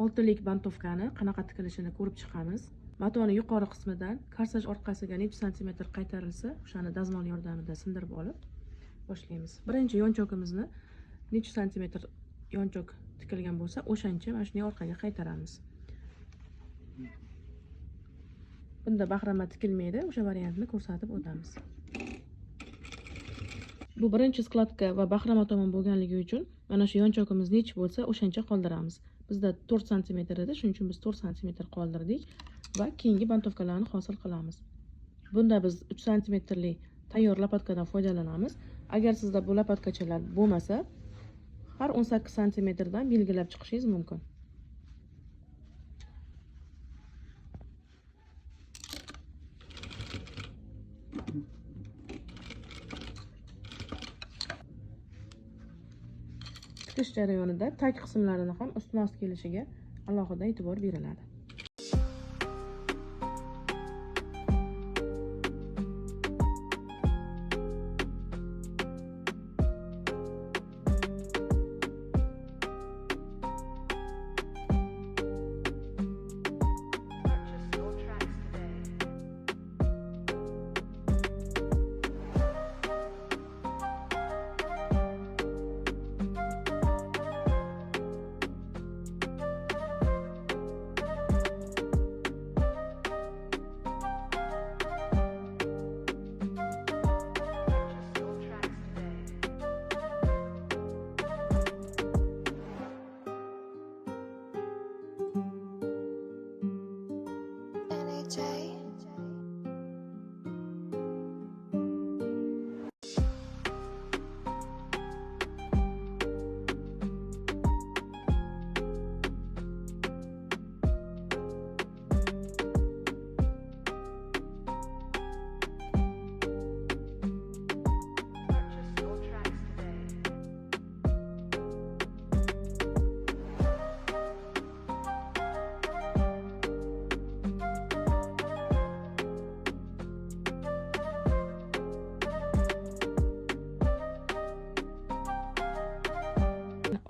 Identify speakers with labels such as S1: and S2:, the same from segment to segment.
S1: oltilik bantovkani qanaqa tikilishini ko'rib chiqamiz. Matoni yuqori qismidan korsaj orqasiga necha santimetr qaytarilsa, o'shani dazmol yordamida sindirib olib boshlaymiz. Birinchi yonchogimizni necha santimetr yonchok tikilgan bo'lsa, o'shancha mana shunday orqaga qaytaramiz. Bunda bahrama tikilmaydi, o'sha variantni ko'rsatib o'tamiz. Bu birinchi skladka va bahrama tomon bo'lganligi uchun mana shu yonchogimiz necha bo'lsa, o'shancha qoldiramiz. Bizda 4 santimetr edi, shuning uchun biz 4 santimetr qoldirdik va keyingi bantovkalarni hosil qilamiz. Bunda biz 3 santimetrli tayyor lapatkadan foydalanamiz. Agar sizda bu lapatkachalar bo'lmasa, har 18 santimetrdan belgilab chiqishingiz mumkin. Tikish jarayonida tag qismlarini ham ustma-ust kelishiga alohida e'tibor beriladi.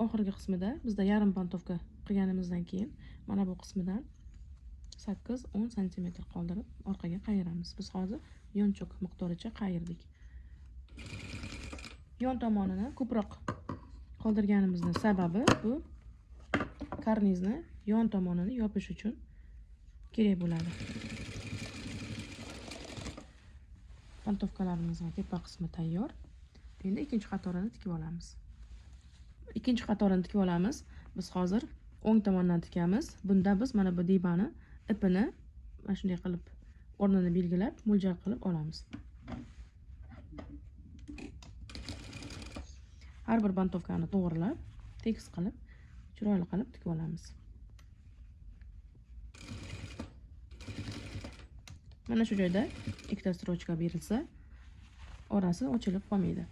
S1: Oxirgi qismida bizda yarim bantovka qilganimizdan keyin mana bu qismidan 8-10 santimetr qoldirib orqaga qayiramiz. Biz hozir yonchoq miqdoricha qayirdik. Yon tomonini ko'proq qoldirganimizning sababi bu karnizni yon tomonini yopish uchun kerak bo'ladi. Bantovkalarimizning tepa qismi tayyor. Endi ikkinchi qatorini tikib olamiz. Ikkinchi qatorini tikib olamiz. Biz hozir o'ng tomondan tikamiz. Bunda biz mana bu dibani ipini mana shunday qilib o'rnini belgilab, mo'ljal qilib olamiz. Har bir bantovkani to'g'rilab, tekis qilib, chiroyli qilib tikib olamiz. Mana shu joyda ikkita strochka berilsa, orasi ochilib qolmaydi.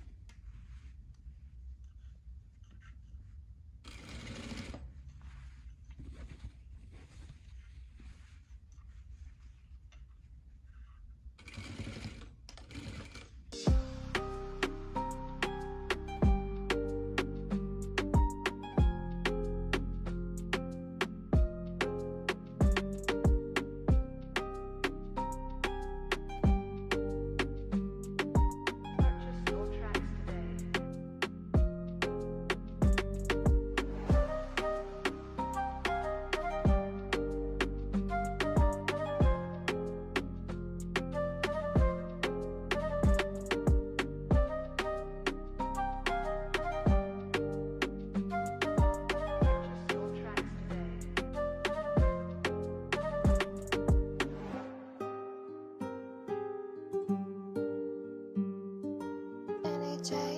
S2: NHA